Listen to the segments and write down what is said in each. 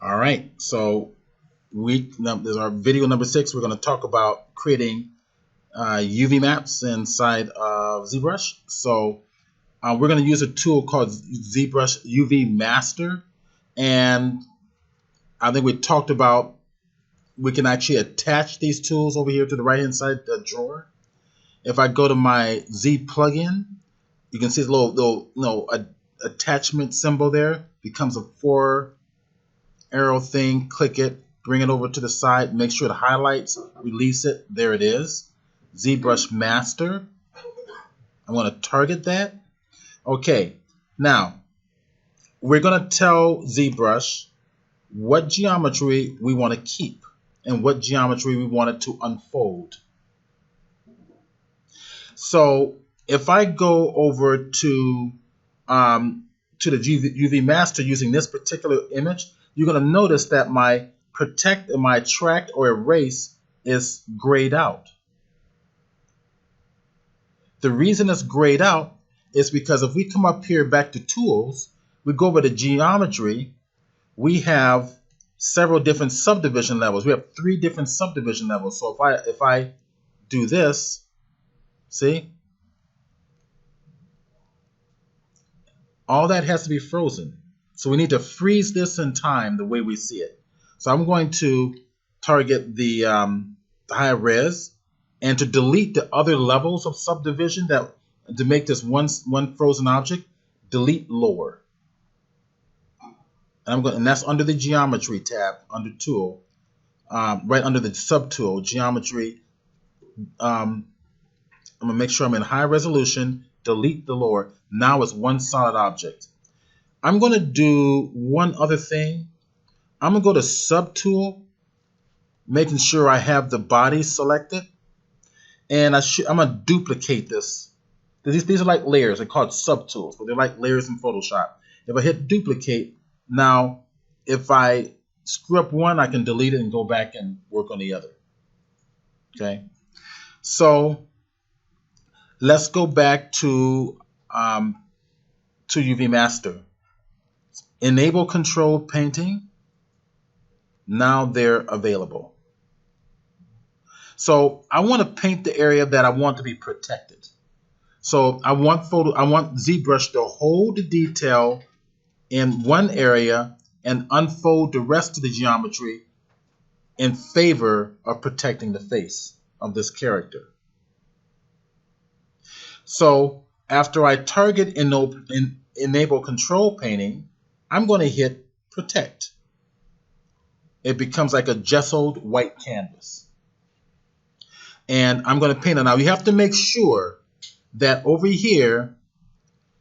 All right, so this is our video number 6. We're going to talk about creating UV maps inside of ZBrush. So we're going to use a tool called ZBrush UV Master, and I think we talked about we can actually attach these tools over here to the right hand side of the drawer. If I go to my Z plugin, you can see the little attachment symbol there becomes a 4 arrow thing. Click it, bring it over to the side, make sure it highlights, release it. There it is, ZBrush Master. I'm going to target that. Okay, now we're going to tell ZBrush what geometry we want to keep and what geometry we want it to unfold. So if I go over to the UV Master using this particular image, you're going to notice that my protect and my track or erase is grayed out. The reason it's grayed out is because if we come up here back to tools, we go over to geometry, we have several different subdivision levels. We have 3 different subdivision levels. So if I do this, see? All that has to be frozen. So we need to freeze this in time the way we see it. So I'm going to target the high res, and to delete the other levels of subdivision, that to make this one frozen object, delete lower. And that's under the geometry tab, under tool, right under the subtool, geometry. I'm gonna make sure I'm in high resolution, delete the lower. Now it's one solid object. I'm going to do one other thing. I'm going to go to Subtool, making sure I have the body selected. And I'm going to duplicate this. These are like layers. They're called subtools, but they're like layers in Photoshop. If I hit duplicate, now if I screw up one, I can delete it and go back and work on the other. Okay. So let's go back to UV Master. Enable controlled painting. Now they're available. So I want to paint the area that I want to be protected. So I want ZBrush to hold the detail in one area and unfold the rest of the geometry in favor of protecting the face of this character. So after I target enable control painting, I'm going to hit protect. It becomes like a gessoed white canvas. And I'm going to paint it. Now you have to make sure that over here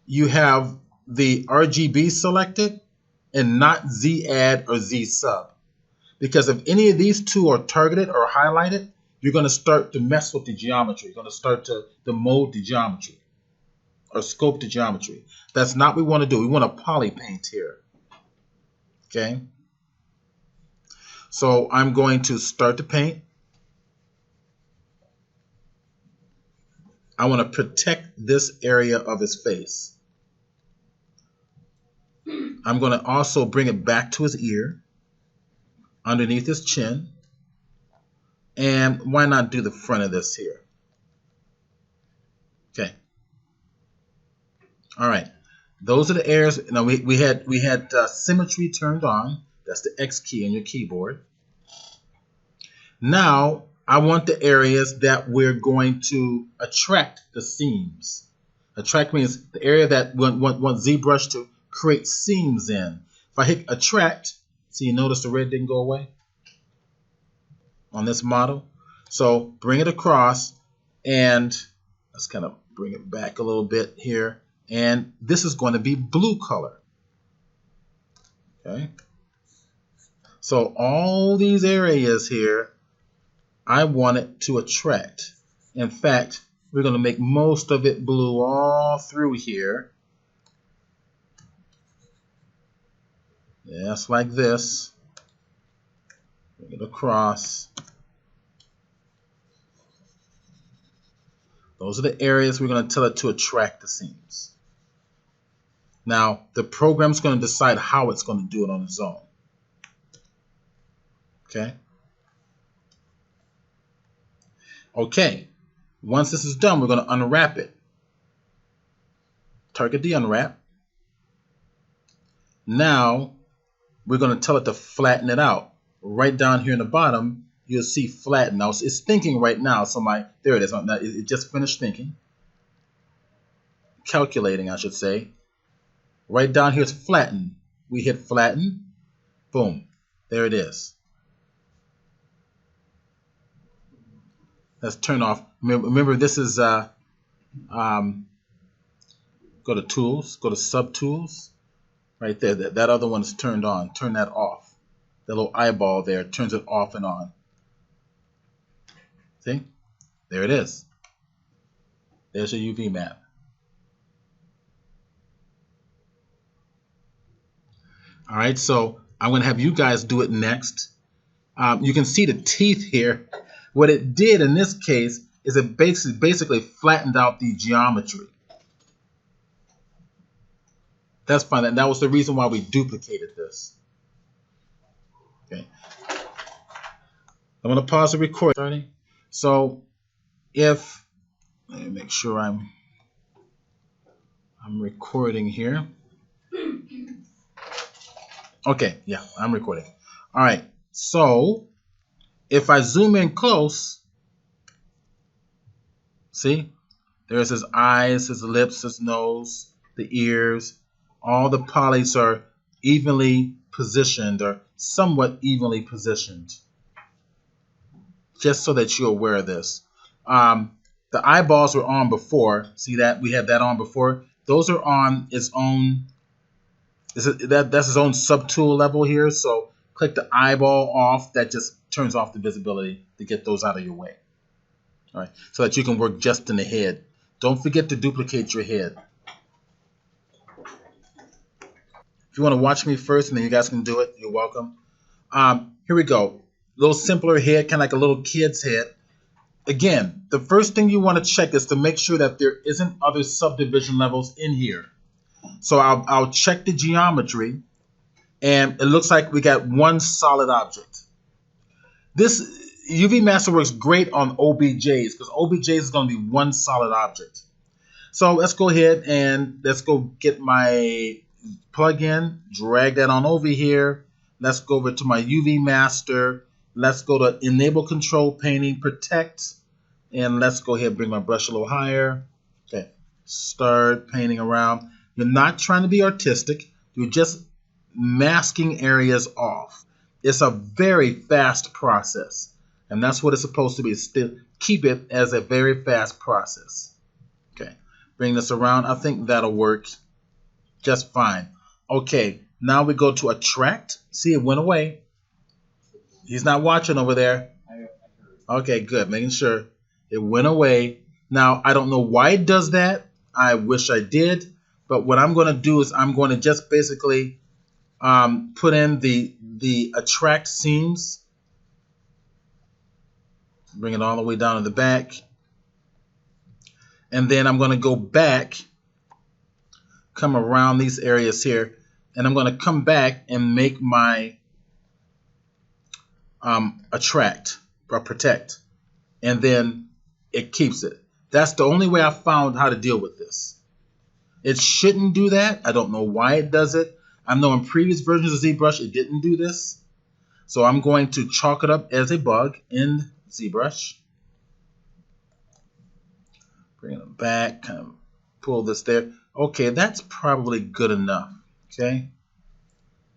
you have the RGB selected and not Z add or Z sub. Because if any of these two are targeted or highlighted, you're going to start to mess with the geometry. You're going to start to mold the geometry or scope the geometry. That's not what we want to do. We want to poly paint here. Okay. So I'm going to start to paint. I want to protect this area of his face. I'm going to also bring it back to his ear, underneath his chin. And why not do the front of this here? Okay. All right. Those are the areas. Now we had symmetry turned on. That's the X key on your keyboard. Now I want the areas that we're going to attract the seams. Attract means the area that we want ZBrush to create seams in. If I hit attract, see, you notice the red didn't go away on this model. So bring it across, and let's kind of bring it back a little bit here. And this is going to be blue color. Okay. So all these areas here, I want it to attract. In fact, we're going to make most of it blue all through here. Just like this. Bring it across. Those are the areas we're going to tell it to attract the seams. Now, the program's going to decide how it's going to do it on its own. Okay. Okay. Once this is done, we're going to unwrap it. Target the unwrap. Now we're going to tell it to flatten it out. Right down here in the bottom, you'll see flatten. Now it's thinking right now. So there it is. It just finished thinking. Calculating, I should say. Right down here is flatten. We hit flatten. Boom. There it is. Let's turn off. Remember this is go to tools, go to subtools. Right there. That other one is turned on. Turn that off. The little eyeball there turns it off and on. See? There it is. There's your UV map. All right, so I'm going to have you guys do it next. You can see the teeth here. What it did in this case is it basically flattened out the geometry. That's fine. And that was the reason why we duplicated this. Okay. I'm going to pause the recording. So let me make sure I'm recording here. Okay, yeah, I'm recording. All right, so if I zoom in close, see, there's his eyes, his lips, his nose, the ears. All the polys are evenly positioned or somewhat evenly positioned. Just so that you're aware of this. The eyeballs were on before. See that? We had that on before. Those are on its own. That's his own subtool level here. So click the eyeball off. That just turns off the visibility to get those out of your way. All right, so that you can work just in the head. Don't forget to duplicate your head. If you want to watch me first and then you guys can do it, you're welcome. Here we go. A little simpler head, kind of like a little kid's head. Again, the first thing you want to check is to make sure that there isn't other subdivision levels in here. So I'll check the geometry, and it looks like we got one solid object. This UV Master works great on OBJs because OBJs is going to be one solid object. So let's go ahead and let's go get my plugin, drag that on over here. Let's go over to my UV Master. Let's go to Enable Control Painting, Protect, and let's go ahead and bring my brush a little higher. Okay, start painting around. You're not trying to be artistic. You're just masking areas off. It's a very fast process, and that's what it's supposed to be. Still keep it as a very fast process. Okay, bring this around. I think that'll work just fine. Okay, now we go to Attract. See, it went away. He's not watching over there. Okay, good. Making sure it went away. Now, I don't know why it does that. I wish I did. But what I'm going to do is I'm going to just basically put in the Attract seams. Bring it all the way down to the back. And then I'm going to go back, come around these areas here. And I'm going to come back and make my Attract or Protect, and then it keeps it. That's the only way I found how to deal with this. It shouldn't do that. I don't know why it does it. I know in previous versions of ZBrush it didn't do this. So I'm going to chalk it up as a bug in ZBrush. Bring it back, kind of pull this there. Okay, that's probably good enough. Okay,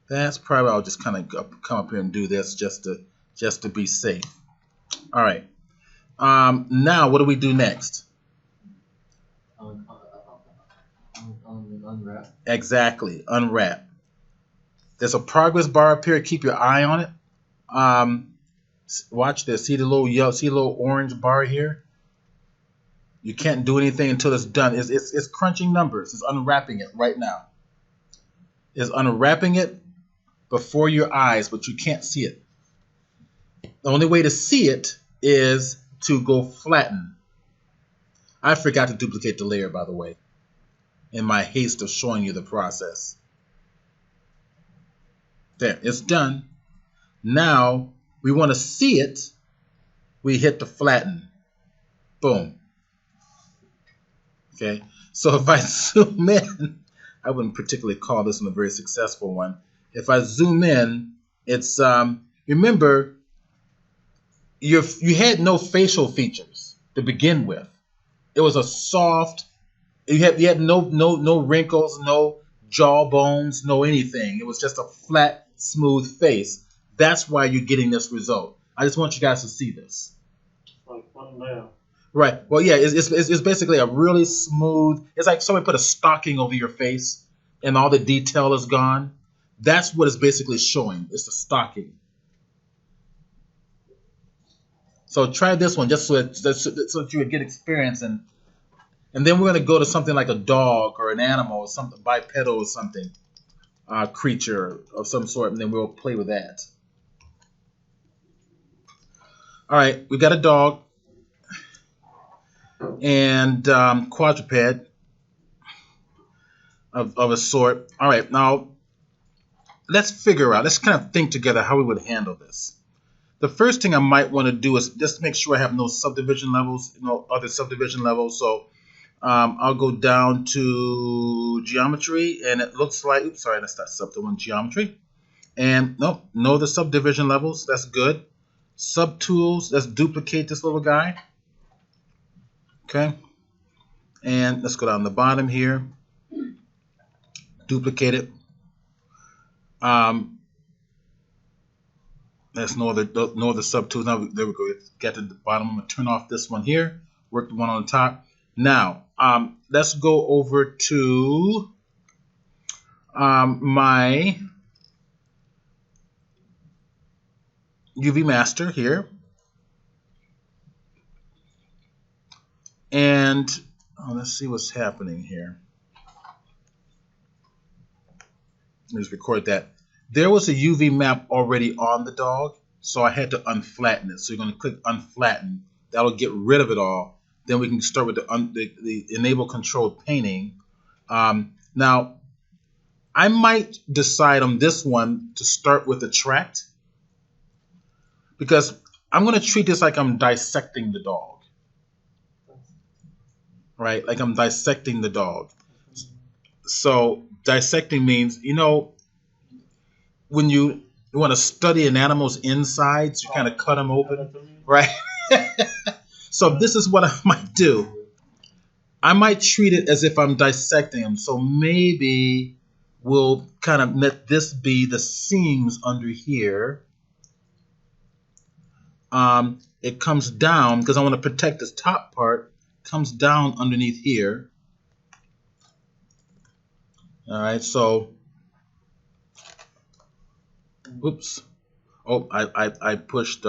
that's probably, I'll just kind of come up here and do this just to be safe. All right. Now, what do we do next? Unwrap. Exactly, unwrap. There's a progress bar up here. Keep your eye on it. Watch this. See the little yellow, see the little orange bar here? You can't do anything until it's done. It's crunching numbers. It's unwrapping it right now. It's unwrapping it before your eyes, but you can't see it. The only way to see it is to go flatten. I forgot to duplicate the layer, by the way, in my haste of showing you the process. There, it's done. Now we want to see it, we hit the flatten. Boom. Okay. So if I zoom in, I wouldn't particularly call this one a very successful one. If I zoom in, it's remember you had no facial features to begin with. It was a soft. You had no wrinkles, no jawbones, no anything. It was just a flat, smooth face. That's why you're getting this result. I just want you guys to see this. Like one layer. Right. Well, yeah, it's basically a really smooth. It's like somebody put a stocking over your face, and all the detail is gone. That's what it's basically showing. It's the stocking. So try this one just so that you would get experience, and then we're going to go to something like a dog or an animal or something bipedal or something, creature of some sort, and then we'll play with that. All right, we got a dog and quadruped of a sort. All right, now let's figure out. Let's kind of think together how we would handle this. The first thing I might want to do is just make sure I have no subdivision levels, no other subdivision levels. So I'll go down to geometry, and it looks like, oops, sorry, that's not sub-to-one geometry. And nope, no other subdivision levels. That's good. Subtools, let's duplicate this little guy. Okay. And let's go down the bottom here. Duplicate it. That's no other subtools. Now there we go. Get to the bottom. I'm gonna turn off this one here. Work the one on the top. Now let's go over to my UV master here, and let's see what's happening here. Let's record that. There was a UV map already on the dog, so I had to unflatten it. So you're going to click unflatten. That'll get rid of it all. Then we can start with the enable controlled painting. Now, I might decide on this one to start with attract, because I'm going to treat this like I'm dissecting the dog. Right? Like I'm dissecting the dog. So dissecting means, you know, when you want to study an animal's insides, you kind of cut them open, right? So this is what I might do. I might treat it as if I'm dissecting them. So maybe we'll kind of let this be the seams under here. It comes down because I want to protect this top part. Comes down underneath here. All right, so, oops. Oh, I pushed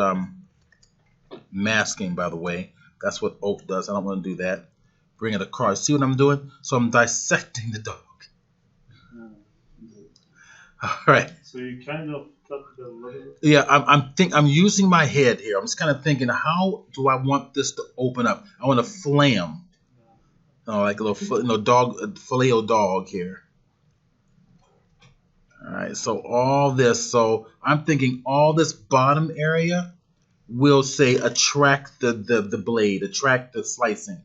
masking, by the way. That's what Oak does. I don't want to do that. Bring it across. See what I'm doing? So I'm dissecting the dog. All right. So you kind of cut the little. Yeah, I'm using my head here. I'm just kind of thinking, how do I want this to open up? I want a flam. Oh, like a little dog, filet-o-dog here. All right, so all this. So I'm thinking all this bottom area will say attract the blade, attract the slicing,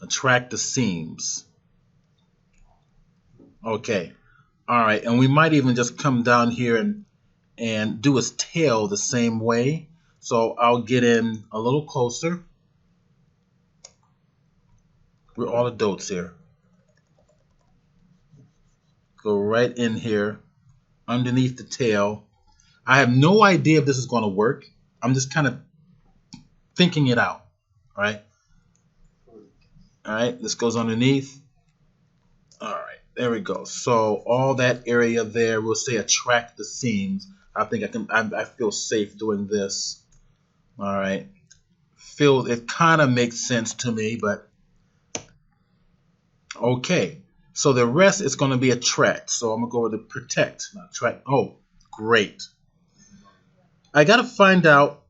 attract the seams. Okay. All right, and we might even just come down here and do his tail the same way. So I'll get in a little closer. We're all adults here. Go right in here, underneath the tail. I have no idea if this is going to work. I'm just kind of thinking it out. All right. All right, this goes underneath. All right, there we go. So all that area there, we'll say attract the seams. I think I feel safe doing this. All right. It kind of makes sense to me, but okay. So the rest is going to be attract. So I'm going to go with the protect, not attract. Oh, great. I got to find out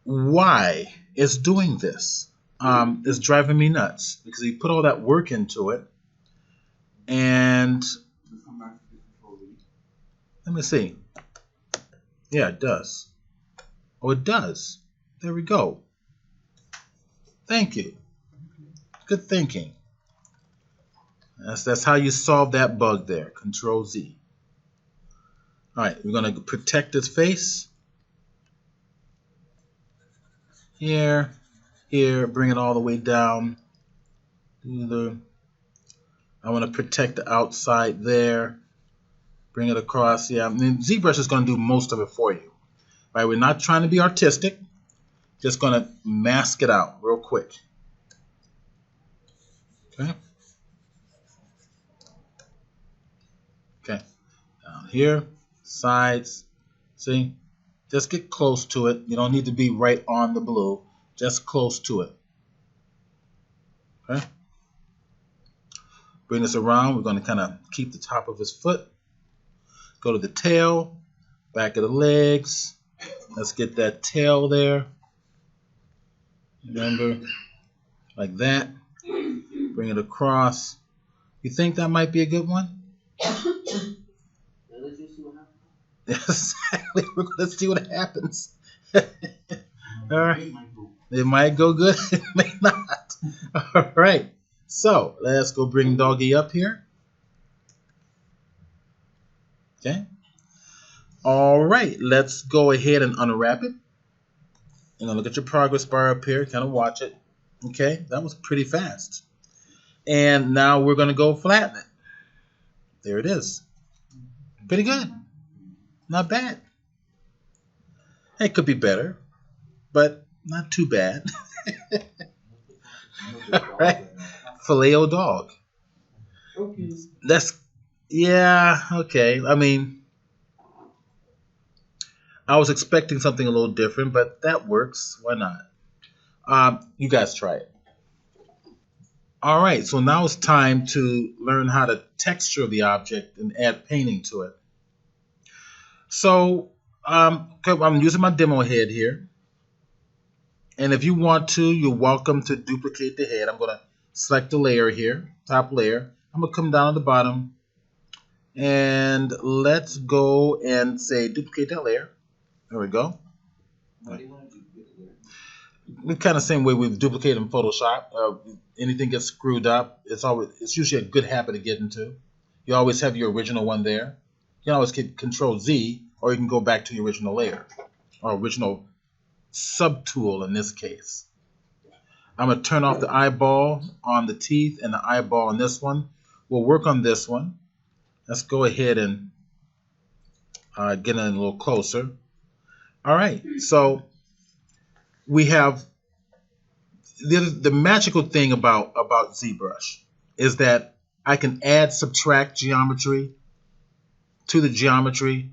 why it's doing this. It's driving me nuts because he put all that work into it. And let me see. Yeah, it does. Oh, it does. There we go. Thank you. Good thinking. That's how you solve that bug there. Control Z. All right, we're going to protect his face. Here, bring it all the way down. I want to protect the outside there. Bring it across. Yeah, I mean, ZBrush is going to do most of it for you. Right? We're not trying to be artistic. Just going to mask it out real quick. Okay. Okay. Down here, sides. See? Just get close to it. You don't need to be right on the blue. Just close to it. Okay. Bring this around. We're going to kind of keep the top of his foot. Go to the tail, back of the legs. Let's get that tail there. Remember, like that. Bring it across. You think that might be a good one? Exactly. We're going to see what happens. All right. It might go good. It may not. All right. So let's go bring doggy up here. Okay. All right. Let's go ahead and unwrap it. And look at your progress bar up here. Kind of watch it. Okay. That was pretty fast. And now we're going to go flatten it. There it is. Pretty good. Not bad. It could be better, but not too bad. All right. Filet-o dog. That's, yeah, okay. I mean, I was expecting something a little different, but that works. Why not? You guys try it. All right, so now it's time to learn how to texture the object and add painting to it. So I'm using my demo head here. And if you want to, you're welcome to duplicate the head. I'm going to select the layer here, top layer. I'm going to come down to the bottom. And let's go and say duplicate that layer. There we go. The kind of same way we've duplicated in Photoshop. Anything gets screwed up, it's usually a good habit to get into. You always have your original one there. You can always hit Control Z, or you can go back to the original layer, or original subtool in this case. I'm going to turn off the eyeball on the teeth and the eyeball on this one. We'll work on this one. Let's go ahead and get in a little closer. All right, so we have the magical thing about ZBrush is that I can add, subtract geometry to the geometry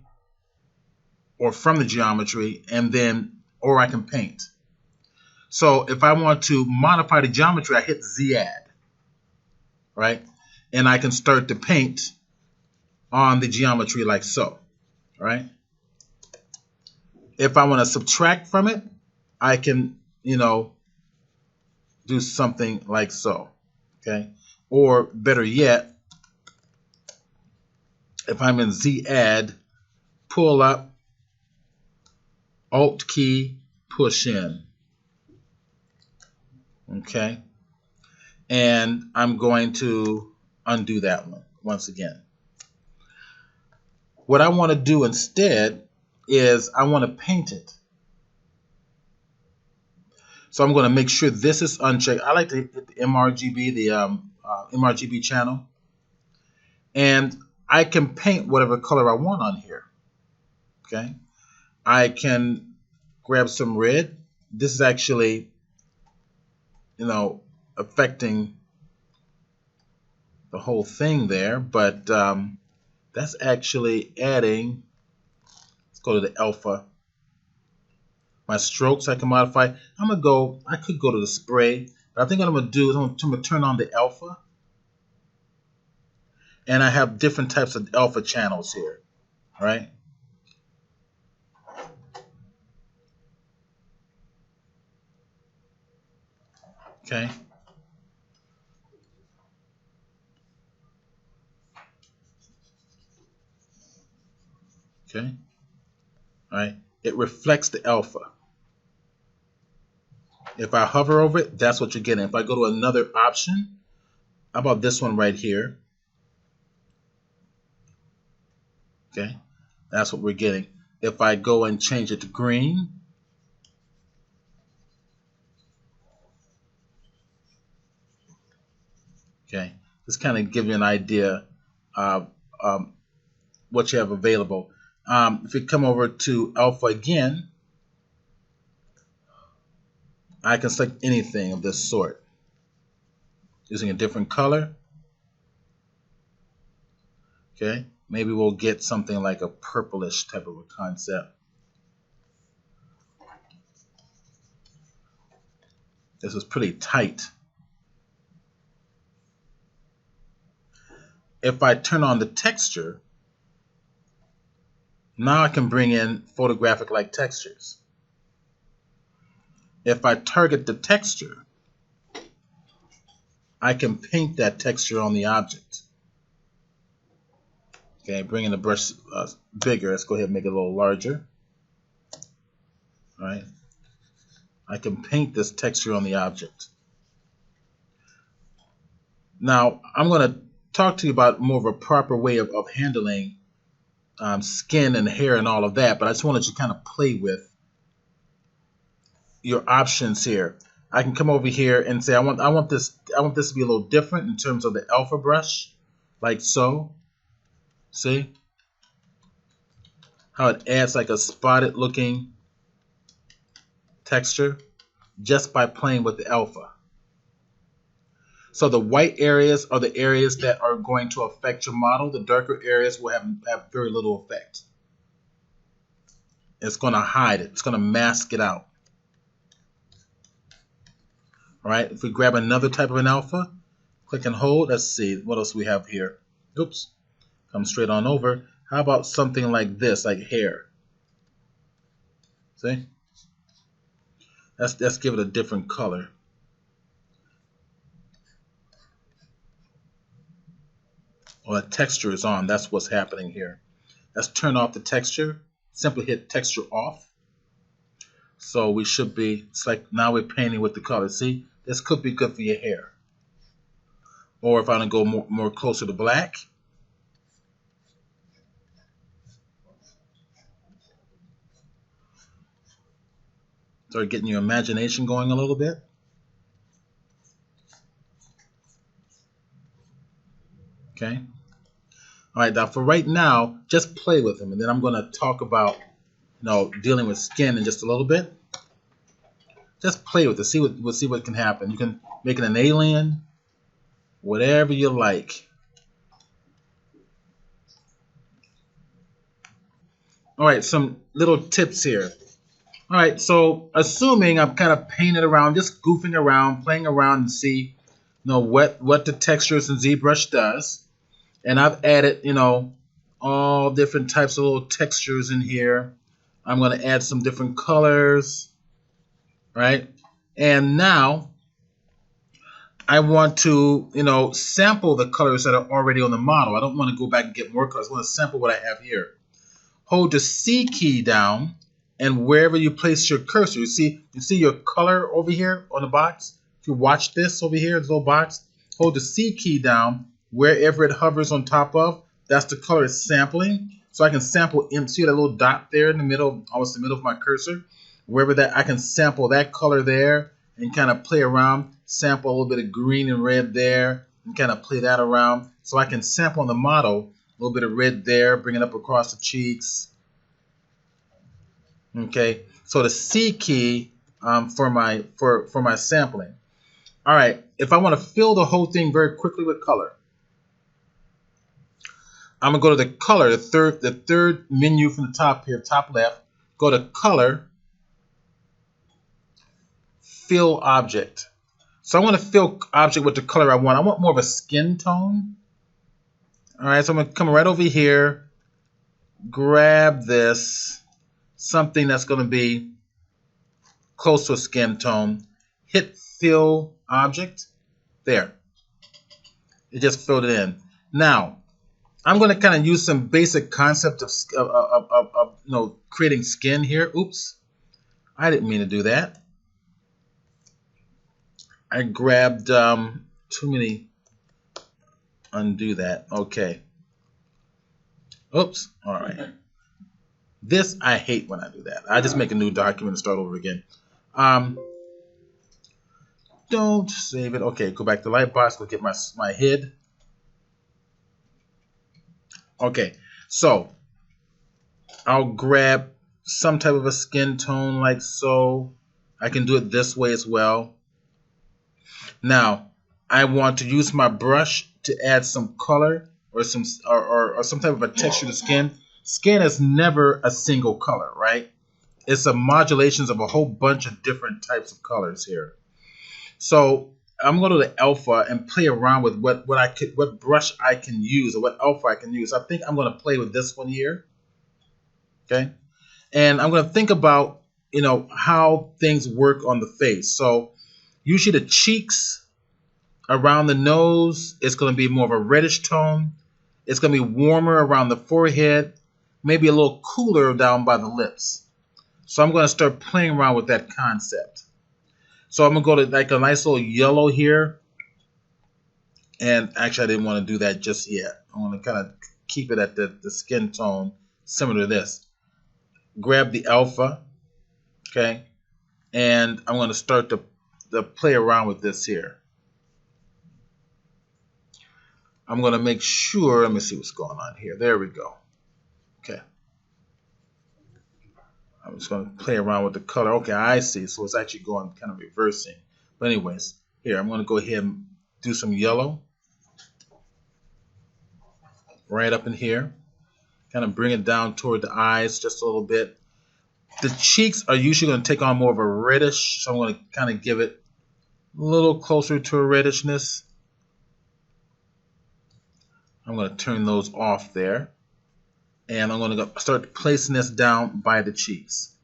or from the geometry, and then, or I can paint. So if I want to modify the geometry, I hit Z add, right? And I can start to paint on the geometry like so, right? If I want to subtract from it, I can, do something like so, okay? Or better yet, if I'm in Z add, pull up, Alt key, push in, okay? And I'm going to undo that one once again. What I want to do instead is I want to paint it. So I'm going to make sure this is unchecked. I like to hit the MRGB, the MRGB channel. And I can paint whatever color I want on here. Okay. I can grab some red. This is actually, affecting the whole thing there. But that's actually adding. Let's go to the alpha. My strokes I can modify. I could go to the spray, but I think what I'm going to do is I'm going to turn on the alpha. And I have different types of alpha channels here, right? Okay. Okay. right? It reflects the alpha. If I hover over it, that's what you're getting. If I go to another option, how about this one right here? Okay, that's what we're getting. If I go and change it to green, okay, just kind of give you an idea of what you have available. If you come over to alpha again, I can select anything of this sort using a different color. Okay, maybe we'll get something like a purplish type of a concept. This is pretty tight. If I turn on the texture, now I can bring in photographic-like textures. If I target the texture, I can paint that texture on the object. Okay, bringing the brush bigger. Let's go ahead and make it a little larger. All right. I can paint this texture on the object. Now, I'm going to talk to you about more of a proper way of handling skin and hair and all of that, but I just wanted you to kind of play with your options here. I can come over here and say I want this to be a little different in terms of the alpha brush, like so. See how it adds like a spotted looking texture just by playing with the alpha. So the white areas are the areas that are going to affect your model. The darker areas will have very little effect. It's going to hide it. It's going to mask it out. All right. If we grab another type of an alpha, click and hold. Let's see what else we have here. Oops. Come straight on over. How about something like this, like hair? See? Let's give it a different color. Well, the texture is on. That's what's happening here. Let's turn off the texture. Simply hit texture off. So we should be, it's like now we're painting with the color. See, this could be good for your hair. Or if I want to go more closer to black, start getting your imagination going a little bit. Okay. All right, now for right now, just play with them, and then I'm going to talk about, dealing with skin in just a little bit. Just play with it. See what can happen. You can make it an alien, whatever you like. All right, some little tips here. All right, so assuming I'm kind of painting around, just goofing around, playing around and see, what the textures in ZBrush does. And I've added, all different types of little textures in here. I'm going to add some different colors, right? And now I want to, sample the colors that are already on the model. I don't want to go back and get more colors. I want to sample what I have here. Hold the C key down, and wherever you place your cursor, you see your color over here on the box. If you watch this over here, this little box, hold the C key down. Wherever it hovers on top of, that's the color it's sampling. So I can sample, see that little dot there in the middle, almost the middle of my cursor. Wherever that, I can sample that color there and kind of play around, sample a little bit of green and red there and kind of play that around. So I can sample on the model a little bit of red there, bring it up across the cheeks. Okay, so the C key for my sampling. All right, if I want to fill the whole thing very quickly with color, I'm gonna go to the color, the third menu from the top here, top left. Go to color, fill object. So I want to fill object with the color I want. I want more of a skin tone. All right, so I'm gonna come right over here, grab this, something that's gonna be close to a skin tone. Hit fill object. There. It just filled it in. Now, I'm going to kind of use some basic concept of creating skin here. Oops, I didn't mean to do that. I grabbed too many. Undo that. Okay. Oops. All right. This, I hate when I do that. I just make a new document and start over again. Don't save it. Okay, go back to Lightbox. Go get my head. Okay, so I'll grab some type of a skin tone like so. I can do it this way as well. Now, I want to use my brush to add some color or some type of a texture to skin. Skin is never a single color, right? It's a modulations of a whole bunch of different types of colors here. So I'm going to the alpha and play around with what brush I can use or what alpha I can use. I think I'm going to play with this one here. Okay, and I'm going to think about how things work on the face. So usually the cheeks around the nose, it's going to be more of a reddish tone. It's going to be warmer around the forehead, maybe a little cooler down by the lips. So I'm going to start playing around with that concept. So I'm going to go to like a nice little yellow here. And actually, I didn't want to do that just yet. I want to kind of keep it at the skin tone similar to this. Grab the alpha, okay? And I'm going to start to play around with this here. I'm going to make sure, let me see what's going on here. There we go. Okay. I'm just going to play around with the color. Okay, I see. So it's actually going kind of reversing. But anyways, here, I'm going to go ahead and do some yellow. Right up in here. Kind of bring it down toward the eyes just a little bit. The cheeks are usually going to take on more of a reddish. So I'm going to kind of give it a little closer to a reddishness. I'm going to turn those off there. And I'm going to start placing this down by the cheeks.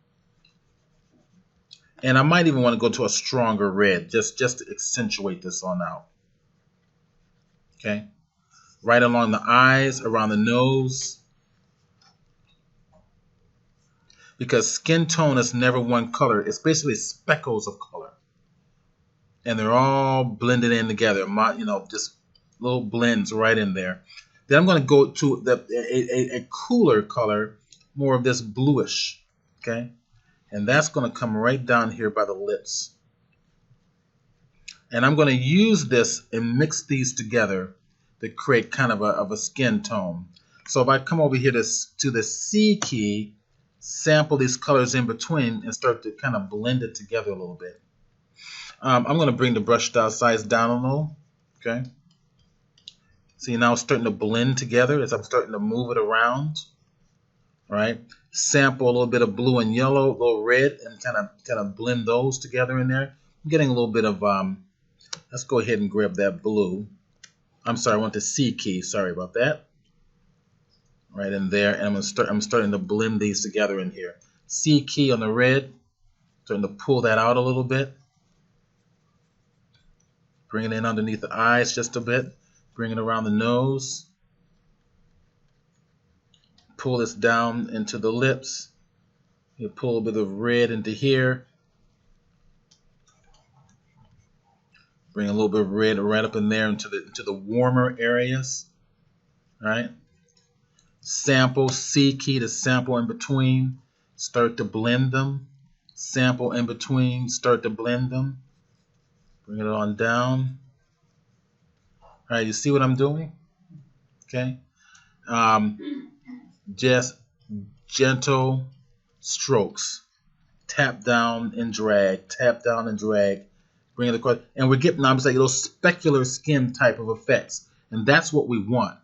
And I might even want to go to a stronger red just to accentuate this on out. Okay. Right along the eyes, around the nose. Because skin tone is never one color. It's basically speckles of color. And they're all blended in together. Just little blends right in there. Then I'm going to go to a cooler color, more of this bluish. Okay. And that's going to come right down here by the lips. And I'm going to use this and mix these together to create kind of a skin tone. So if I come over here to the C key, sample these colors in between and start to kind of blend it together a little bit. I'm going to bring the brush size down a little. Okay. See, now it's starting to blend together as I'm starting to move it around. All right. Sample a little bit of blue and yellow, a little red, and kind of blend those together in there. I'm getting a little bit of let's go ahead and grab that blue. I'm sorry, I want the C key. Sorry about that. Right in there, and I'm starting to blend these together in here. C key on the red, starting to pull that out a little bit. Bring it in underneath the eyes just a bit. Bring it around the nose. Pull this down into the lips. You pull a bit of red into here. Bring a little bit of red right up in there into the warmer areas. All right. Sample, C key to sample in between. Start to blend them. Sample in between. Start to blend them. Bring it on down. All right, you see what I'm doing? Okay. Just gentle strokes. Tap down and drag. Tap down and drag. Bring it across. And we're getting, I'm saying, those specular skin type of effects. And that's what we want.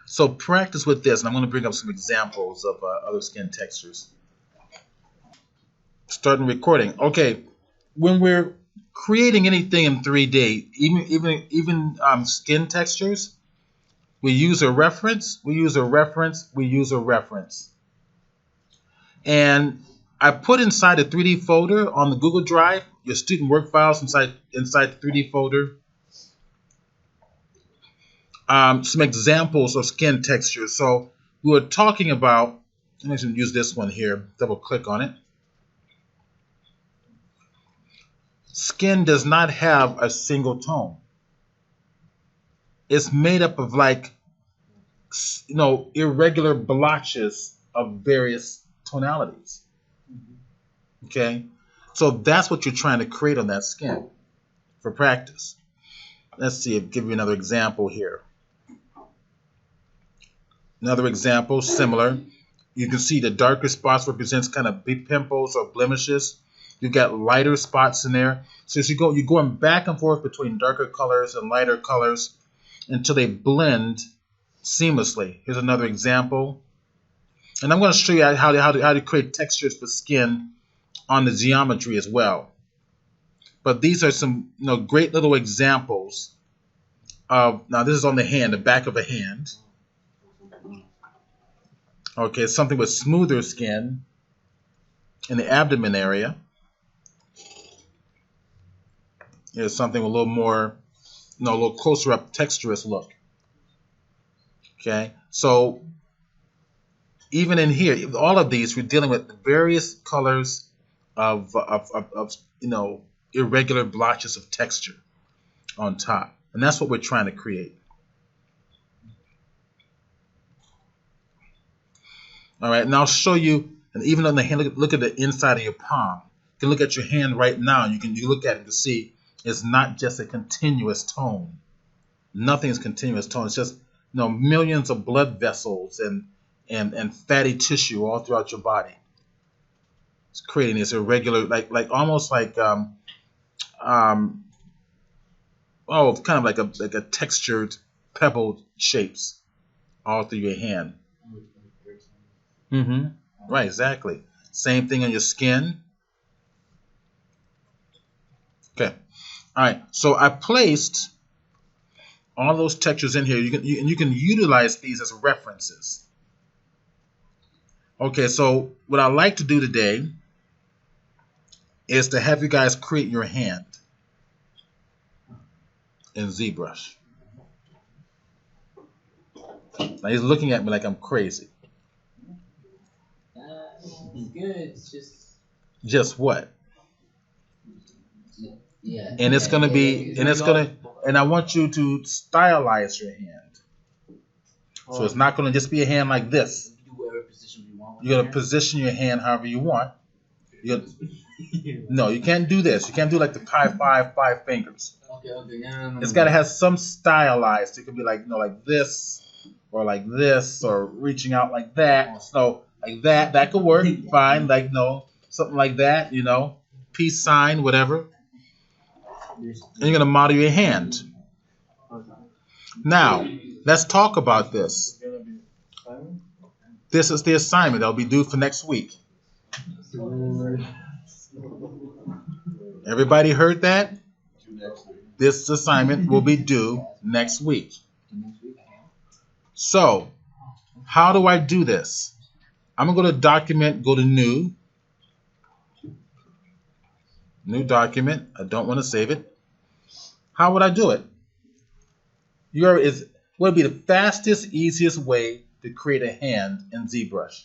So practice with this. And I'm going to bring up some examples of other skin textures. Starting recording. Okay. When we're creating anything in 3D, even skin textures, we use a reference, we use a reference, we use a reference. And I put inside a 3D folder on the Google Drive, your student work files inside the 3D folder, some examples of skin textures. So we were talking about, I'm going to use this one here, double click on it. Skin does not have a single tone. It's made up of like, irregular blotches of various tonalities. Okay? So that's what you're trying to create on that skin for practice. Let's see, I'll give you another example here. Another example, similar. You can see the darker spots represents kind of big pimples or blemishes. You've got lighter spots in there. So as you're going back and forth between darker colors and lighter colors until they blend seamlessly. Here's another example. And I'm going to show you how to create textures for skin on the geometry as well. But these are some great little examples of, now this is on the hand, the back of a hand. Okay, something with smoother skin in the abdomen area. Here's something with a little more, a little closer up texturous look. Okay, so even in here, all of these, we're dealing with various colors of irregular blotches of texture on top. And that's what we're trying to create. All right, and I'll show you, and even on the hand, look at the inside of your palm. You can look at your hand right now, and you look at it to see it's not just a continuous tone. Nothing is continuous tone. It's just millions of blood vessels and fatty tissue all throughout your body. It's creating this irregular, almost like kind of like a textured pebbled shapes all through your hand. Right, exactly. Same thing on your skin. Okay. All right. So I placed all those textures in here. You can utilize these as references. Okay. So what I like to do today is to have you guys create your hand in ZBrush. Now he's looking at me like I'm crazy. It's good. It's just what? Yeah. And it's gonna be, and I want you to stylize your hand. So it's not gonna just be a hand like this. You do whatever position you want. You're gonna position your hand however you want. No, you can't do this. You can't do like the five fingers. Okay. No. It's gotta have some stylized. It could be like like this, or like this, or reaching out like that. So like that could work fine. Like something like that. Peace sign, whatever. And you're gonna model your hand. Now let's talk about this. This is the assignment that'll be due for next week. Everybody heard that? This assignment will be due next week. So, how do I do this? I'm going to go to Document, go to New Document. I don't want to save it. How would I do it? What would be the fastest, easiest way to create a hand in ZBrush?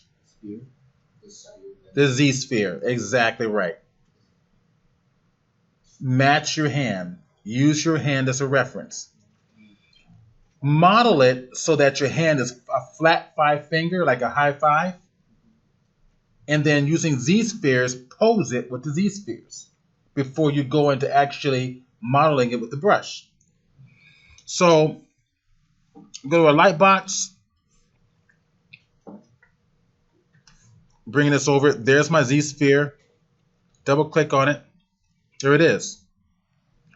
The Z-sphere. Exactly right. Match your hand. Use your hand as a reference. Model it so that your hand is a flat five finger, like a high five. And then using Z-spheres, pose it with the Z-spheres before you go into actually modeling it with the brush. So go to a light box. Bringing this over. There's my Z-sphere. Double click on it. There it is.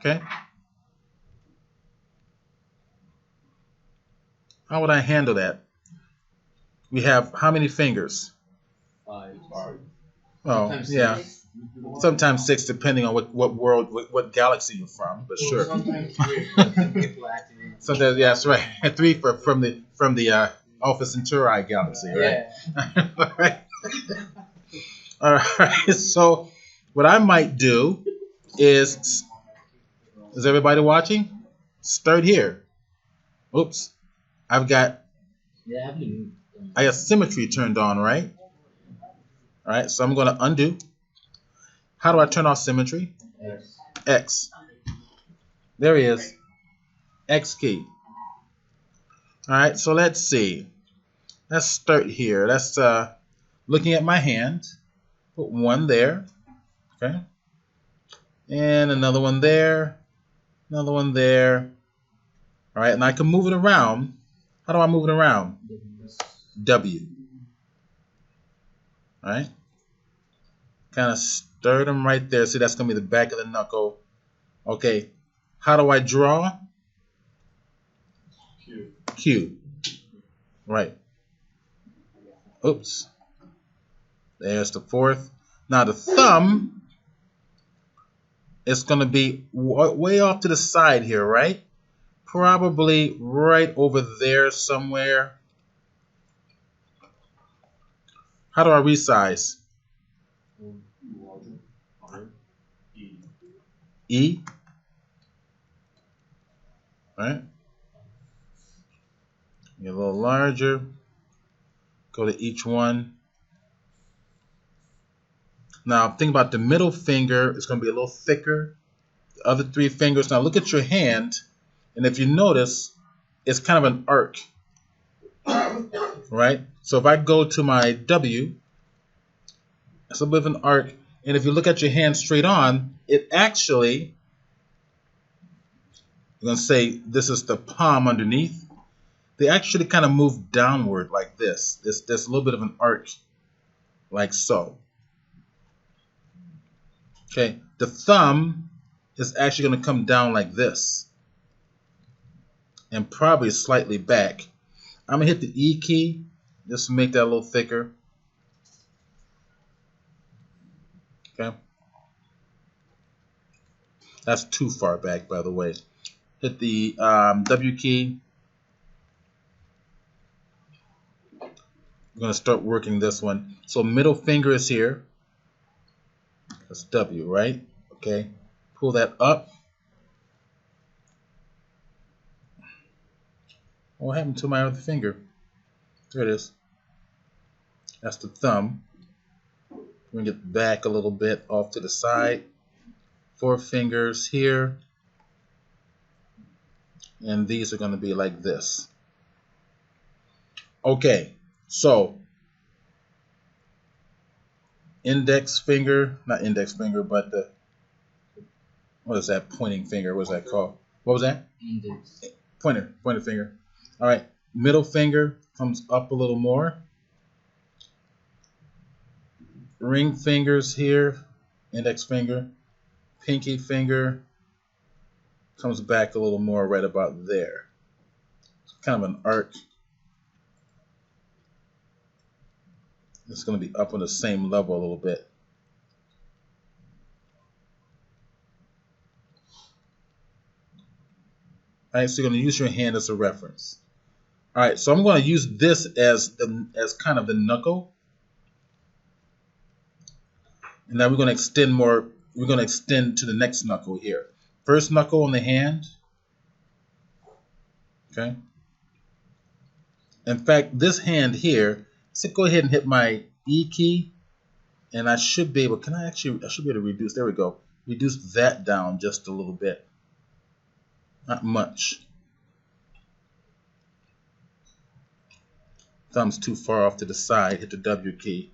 Okay. How would I handle that? We have how many fingers? 5. Oh, yeah. Sometimes 6, depending on what galaxy you're from. But sure. Sometimes 3. Sometimes, yeah, that's right. 3 from the Alpha Centauri galaxy, right? Yeah. All right. All right. So what I might do is everybody watching? Start here. Oops. I've got. Yeah, I have symmetry turned on, right? All right, so I'm going to undo. How do I turn off symmetry? X. X. There he is. X key. All right, so let's see. Let's start here. Let's looking at my hand. Put one there. Okay. And another one there. Another one there. All right, and I can move it around. How do I move it around? W. All right. Kind of stir them right there. See, that's going to be the back of the knuckle. Okay. How do I draw? Q. Q. Right. Oops. There's the fourth. Now the thumb is going to be way off to the side here, right? Probably right over there somewhere. How do I resize? Larger. Higher. E. E. Right? Get a little larger. Go to each one. Now think about the middle finger. It's going to be a little thicker. The other three fingers. Now look at your hand. And if you notice, it's kind of an arc. Right? So if I go to my W, it's a bit of an arc. And if you look at your hand straight on, it actually, I'm going to say this is the palm underneath. They actually kind of move downward like this. There's a little bit of an arc like so. Okay, the thumb is actually going to come down like this and probably slightly back. I'm going to hit the E key just to make that a little thicker. Okay. That's too far back, by the way. Hit the W key. I'm going to start working this one. So middle finger is here. That's W, right? Okay. Pull that up. What happened to my other finger? There it is. That's the thumb. Bring it back a little bit off to the side. 4 fingers here. And these are going to be like this. Okay. So, index finger, not index finger, but the, what is that pointing finger? What is that called? What was that? Index. Pointer finger. All right, middle finger comes up a little more. Ring fingers here, index finger, pinky finger comes back a little more right about there. Kind of an arc. It's going to be up on the same level a little bit. All right, so you're going to use your hand as a reference. All right, so I'm going to use this as kind of the knuckle. And now we're going to extend more. We're going to extend to the next knuckle here. First knuckle on the hand. Okay. In fact, this hand here, so go ahead and hit my E key. And I should be able, I should be able to reduce, there we go. Reduce that down just a little bit. Not much. Thumb's too far off to the side. Hit the W key.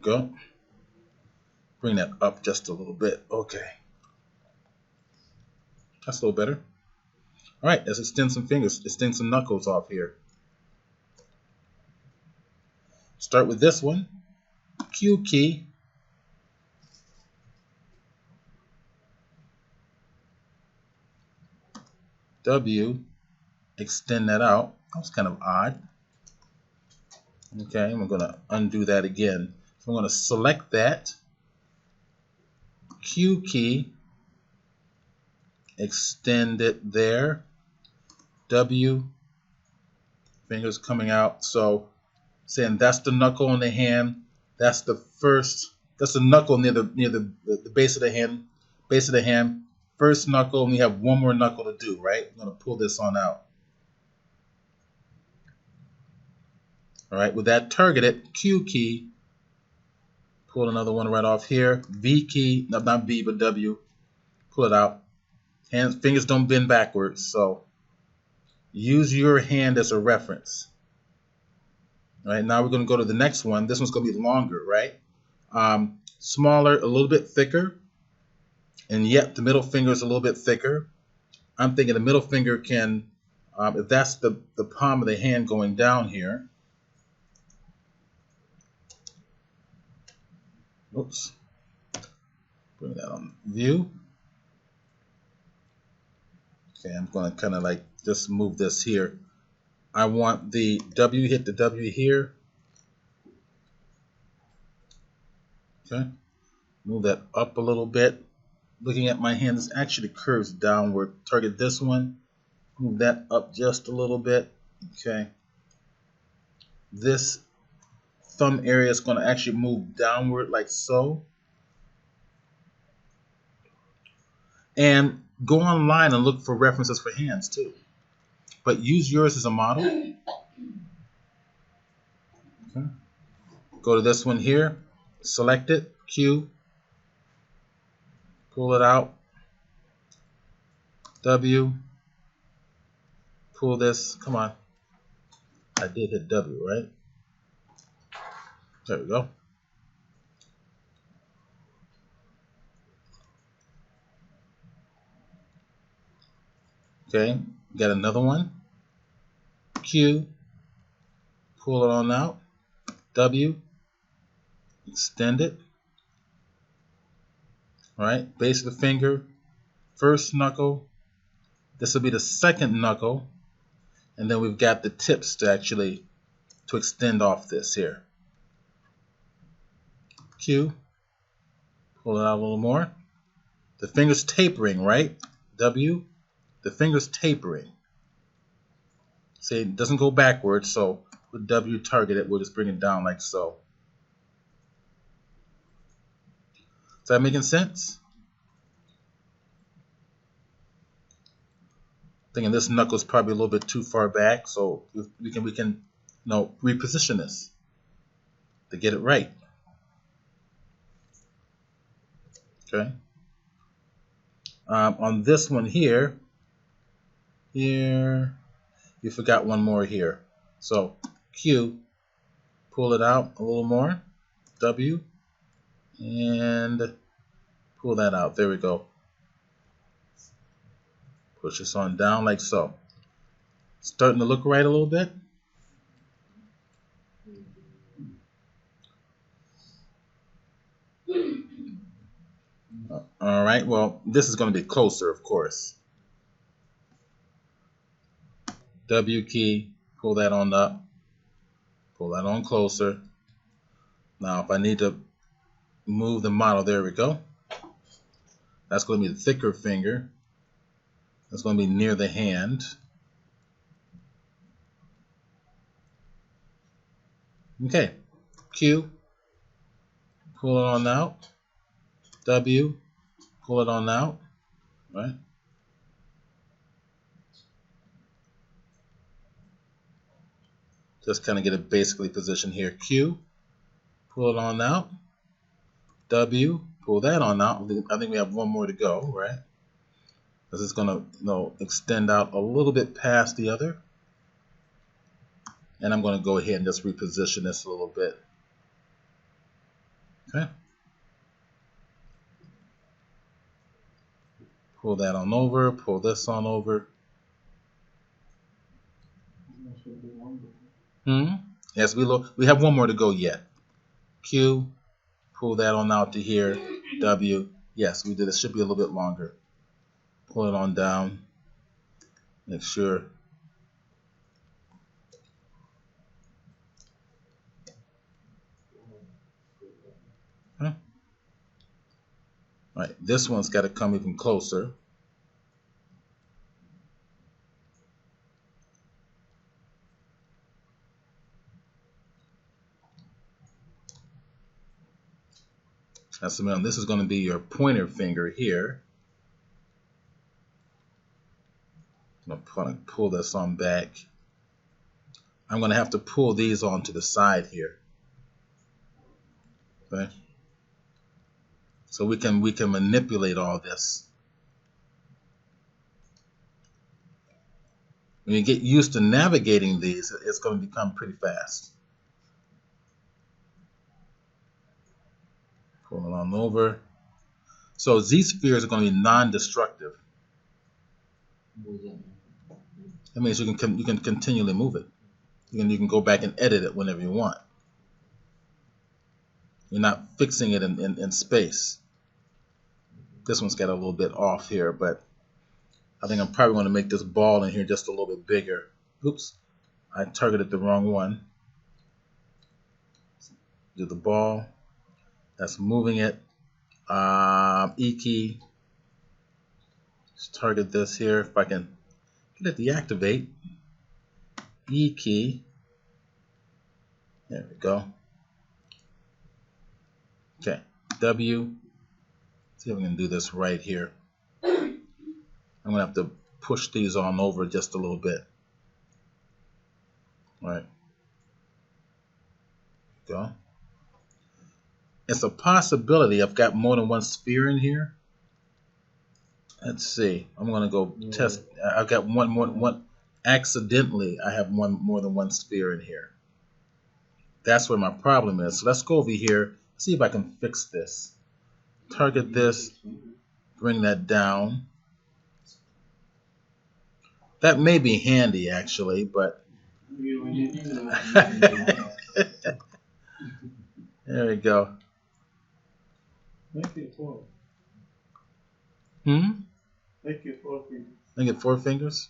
Go. Bring that up just a little bit. Okay. That's a little better. All right, let's extend some fingers, extend some knuckles off here. Start with this one. Q key. W. Extend that out. That was kind of odd. Okay, I'm going to undo that again. So I'm going to select that. Q key. Extend it there. W. Fingers coming out. So saying that's the knuckle on the hand. That's the first. That's the knuckle near the base of the hand. Base of the hand. first knuckle, and we have one more knuckle to do, right? I'm going to pull this on out. All right, with that targeted, Q key, pull another one right off here. V key, no, not V, but W, pull it out. Hands, fingers don't bend backwards, so use your hand as a reference. All right, now we're going to go to the next one. This one's going to be longer, right? Smaller, a little bit thicker, and yet the middle finger is a little bit thicker. I'm thinking the middle finger can, if that's the palm of the hand going down here. Oops. Bring that on view. Okay, I'm going to kind of like just move this here. I want the W, hit the W here. Okay, move that up a little bit. Looking at my hand, this actually curves downward. Target this one. Move that up just a little bit. Okay. This thumb area is going to actually move downward like so. And go online and look for references for hands too. But use yours as a model. Okay. Go to this one here. Select it. Q. Pull it out. W. Pull this. Come on. I did hit W, right? There we go. Okay, got another one. Q, pull it on out. W, extend it. All right, base of the finger, first knuckle. This will be the second knuckle, and then we've got the tips to actually to extend off this here. Q, pull it out a little more. The finger's tapering, right? W, the finger's tapering. See, it doesn't go backwards, so with W targeted, we'll just bring it down like so. Is that making sense? Thinking this knuckle is probably a little bit too far back, so we can reposition this to get it right. Okay. On this one here, you forgot one more here. So Q, pull it out a little more. W, and pull that out. There we go. Push this on down like so. Starting to look right a little bit. All right, well, this is going to be closer, of course. W key, pull that on up. Pull that on closer. Now, if I need to move the model, there we go. That's going to be the thicker finger. That's going to be near the hand. Okay, Q, pull it on out. W, pull it on out, right? Just kind of get it basically positioned here. Q, pull it on out. W, pull that on out. I think we have one more to go, right? Because it's going to extend out a little bit past the other. And I'm going to go ahead and just reposition this a little bit. Okay. Pull that on over. Pull this on over. Yes, we have one more to go yet. Q, pull that on out to here. W, yes, we did. It should be a little bit longer. Pull it on down. Make sure. Okay. All right, this one's got to come even closer. That's the middle. This is going to be your pointer finger here. going to pull this on back. I'm going to have to pull these onto the side here. Okay. So we can manipulate all this. When you get used to navigating these, it's going to become pretty fast. Pull it on over. So Z-spheres are going to be non-destructive. What does that mean? That means you can continually move it. You can go back and edit it whenever you want. You're not fixing it in space. This one's got a little bit off here, but I think I'm probably going to make this ball in here just a little bit bigger. Oops, I targeted the wrong one. Do the ball. That's moving it. E key. Let's target this here. If I can get it to deactivate. E key. There we go. Okay. W. See if we can do this right here. I'm going to have to push these on over just a little bit. All right. Go. It's a possibility I've got more than one sphere in here. Let's see. I'm going to go test. I've got one. Accidentally, I have more than one sphere in here. That's where my problem is. So let's go over here. See if I can fix this. Target this. Bring that down. That may be handy actually, but there we go. Make it 4. Make it 4 fingers. Make it 4 fingers?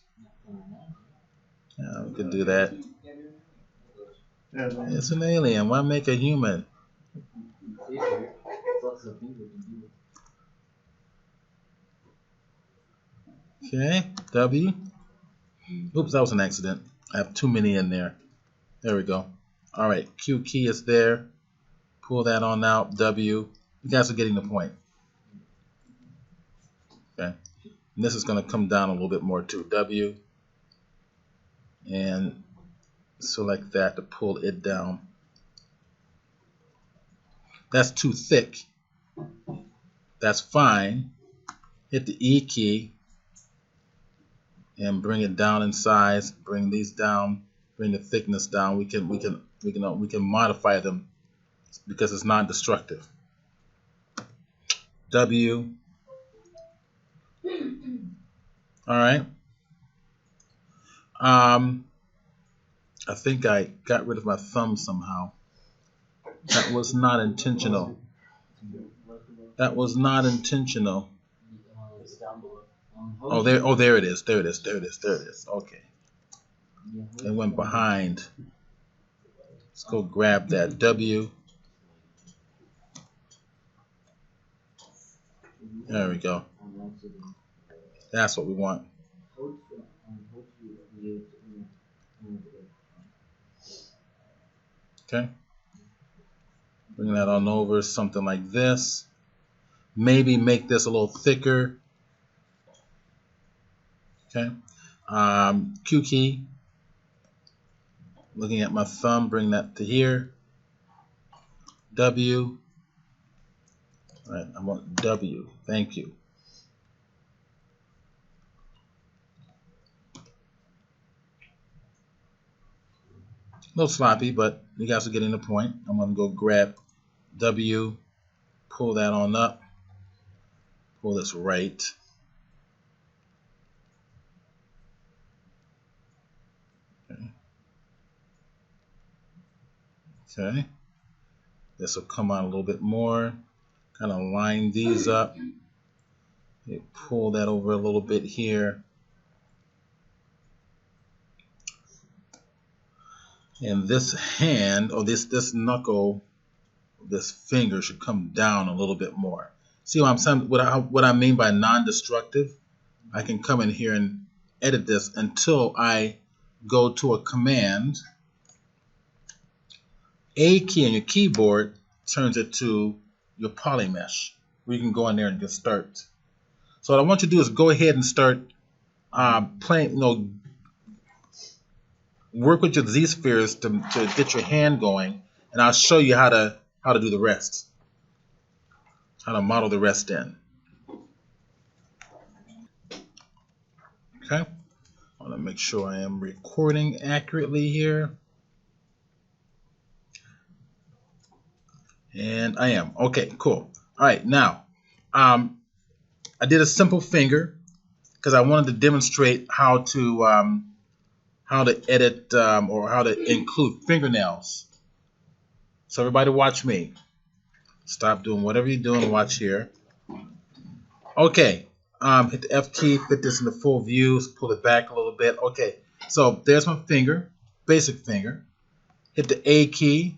Yeah, we could do that. It's an alien. Why make a human? Okay, W. Oops, that was an accident. I have too many in there. There we go. All right, Q key is there. Pull that on out. W. You guys are getting the point. Okay. And this is going to come down a little bit more too. W. And select that to pull it down. That's too thick. That's fine. Hit the E key and bring it down in size. Bring these down. Bring the thickness down. We can modify them because it's non-destructive. W. All right. I think I got rid of my thumb somehow. That was not intentional. That was not intentional. It's down below. Oh, there it is. There it is. There it is. There it is. Okay. It went behind. Let's go grab that W. There we go. That's what we want. Okay. Bring that on over, something like this. Maybe make this a little thicker. Okay. Q key. Looking at my thumb, bring that to here. W. All right, I want W. Thank you. A little sloppy, but you guys are getting the point. I'm going to go grab W, pull that on up, pull this right. Okay. This will come out a little bit more. Kind of line these up. You pull that over a little bit here. And this hand, or this knuckle, this finger should come down a little bit more. See what I'm saying? What I mean by non-destructive? I can come in here and edit this until I go to a command. A key on your keyboard turns it to your polymesh, where you can go in there and just start. So what I want you to do is go ahead and start work with your Z-spheres to get your hand going, and I'll show you how to do the rest, how to model the rest in. Okay, I want to make sure I am recording accurately here, and I am. Okay, cool. All right, now I did a simple finger because I wanted to demonstrate how to edit or how to include fingernails. So everybody watch me. Stop doing whatever you're doing and watch here. Okay, hit the F key, fit this into full view, pull it back a little bit. Okay, so there's my finger, basic finger. Hit the A key,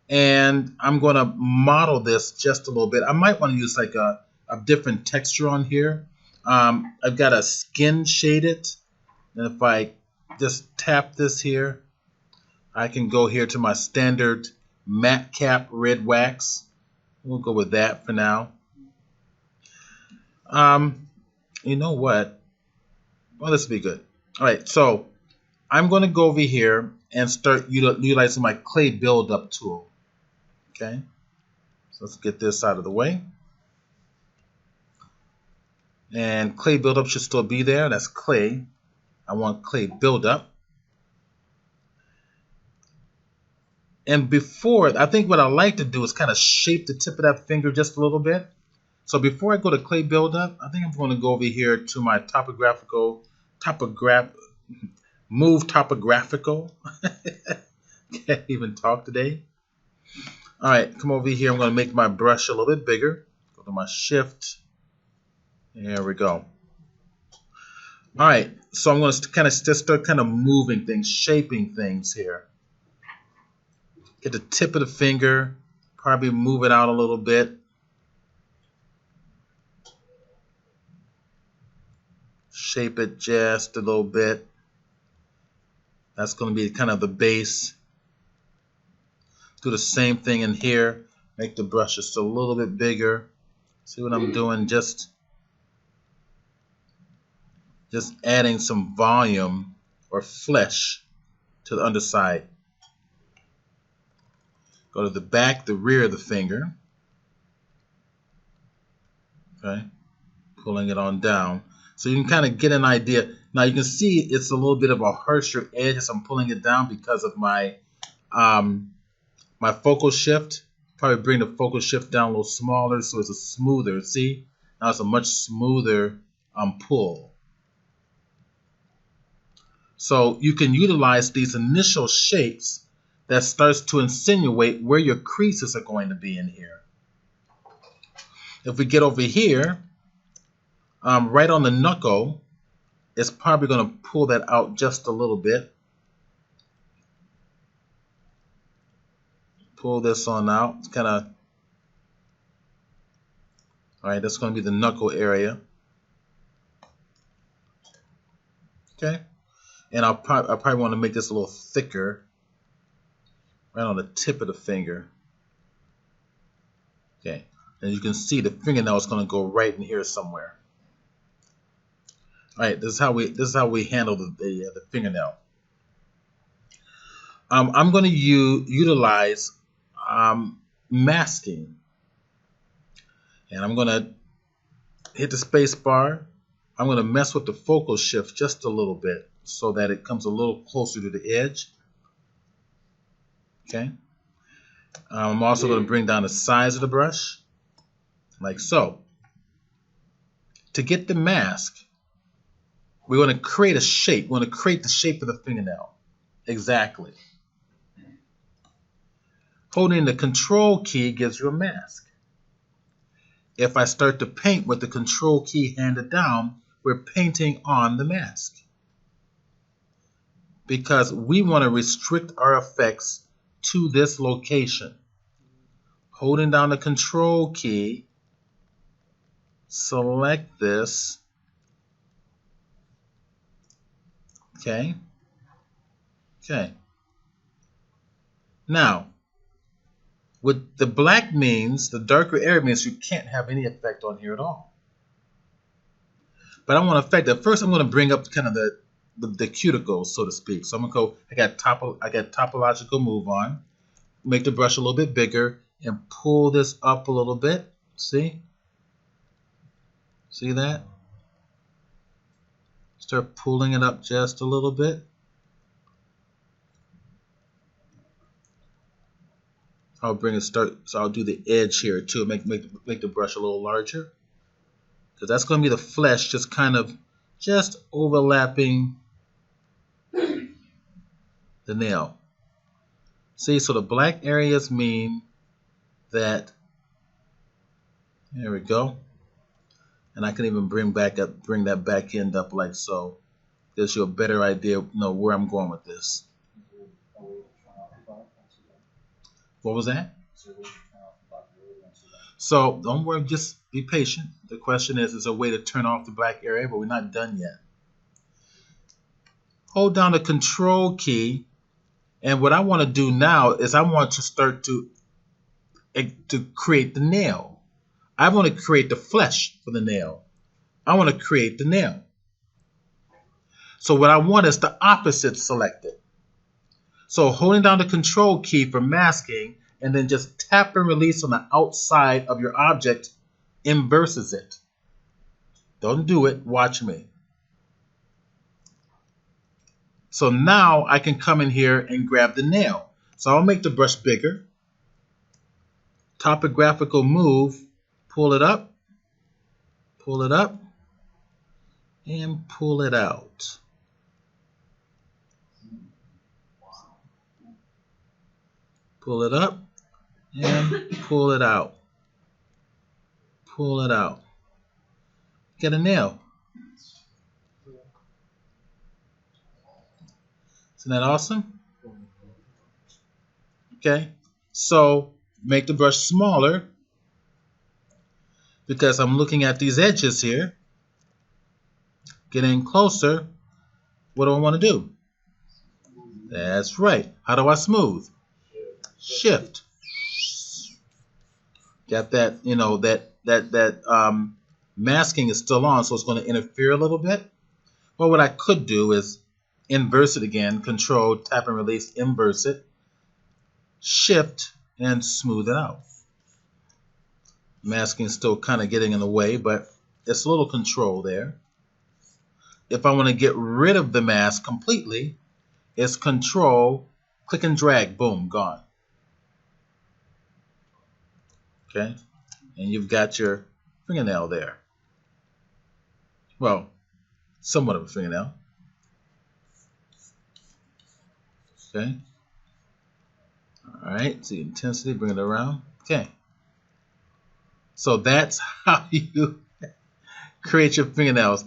and I'm going to model this just a little bit. I might want to use like a different texture on here. I've got a skin shaded, and if I just tap this here, I can go here to my standard matte cap red wax. We'll go with that for now. You know what? Well, this will be good. All right, so I'm going to go over here and start utilizing my clay buildup tool. Okay, so let's get this out of the way. And clay buildup should still be there. That's clay. I want clay buildup. And before, I think what I like to do is kind of shape the tip of that finger just a little bit. So before I go to clay buildup, I think I'm going to go over here to my move topographical. Can't even talk today. All right, come over here. I'm going to make my brush a little bit bigger. Go to my shift. There we go. All right, so I'm going to kind of just start kind of moving things, shaping things here. Get the tip of the finger, probably move it out a little bit. Shape it just a little bit. That's going to be kind of the base. Do the same thing in here. Make the brush just a little bit bigger. See what I'm doing? Just adding some volume or flesh to the underside. Go to the back, the rear of the finger. Okay, pulling it on down. So you can kind of get an idea. Now you can see it's a little bit of a harsher edge as I'm pulling it down because of my my focal shift. Probably bring the focal shift down a little smaller so it's a smoother. See? Now it's a much smoother pull. So you can utilize these initial shapes that starts to insinuate where your creases are going to be in here. If we get over here, right on the knuckle, it's probably going to pull that out just a little bit. Pull this on out. It's kind of, all right, that's going to be the knuckle area. Okay. And I probably want to make this a little thicker, right on the tip of the finger. Okay. And you can see the fingernail is going to go right in here somewhere. All right, this is how we handle the fingernail. I'm going to utilize masking, and I'm going to hit the space bar. I'm going to mess with the focal shift just a little bit so that it comes a little closer to the edge. Okay. I'm also going to bring down the size of the brush, like so. To get the mask, we're going to create a shape. We're going to create the shape of the fingernail. Exactly. Holding the control key gives you a mask. If I start to paint with the control key handed down, we're painting on the mask. Because we want to restrict our effects to this location. Holding down the control key, select this. Okay. Okay. Now, what the black means, the darker area means you can't have any effect on here at all. But I want to affect that. First, I'm going to bring up kind of the cuticles, so to speak. So I'm going to go, I got topological move on. Make the brush a little bit bigger and pull this up a little bit. See? See that? Start pulling it up just a little bit. I'll bring it so I'll do the edge here too. Make the brush a little larger. Because that's going to be the flesh just overlapping the nail. See, so the black areas mean that, there we go. And I can even bring that back end up like so. Gives you a better idea, where I'm going with this. What was that? So don't worry, just be patient. The question is there a way to turn off the black area? But we're not done yet. Hold down the Control key, and what I want to do now is I want to start to create the nail. I want to create the flesh for the nail. I want to create the nail. So what I want is the opposite selected. So holding down the Control key for masking, and then just tap and release on the outside of your object inverses it. Don't do it. Watch me. So now I can come in here and grab the nail. So I'll make the brush bigger. Topographical move. Pull it up. Pull it up. And pull it out. Pull it up. And pull it out. Pull it out. Get a nail. Isn't that awesome? Okay, so make the brush smaller because I'm looking at these edges here. Getting closer. What do I want to do? That's right. How do I smooth? Shift. Got that, that masking is still on, so it's going to interfere a little bit. Well, what I could do is inverse it again. Control, tap and release, inverse it. Shift and smooth it out. Masking is still kind of getting in the way, but it's a little control there. If I want to get rid of the mask completely, it's Control, click and drag, boom, gone. Okay, and you've got your fingernail there. Well, somewhat of a fingernail. Okay. All right, see intensity, bring it around. Okay. So that's how you create your fingernails.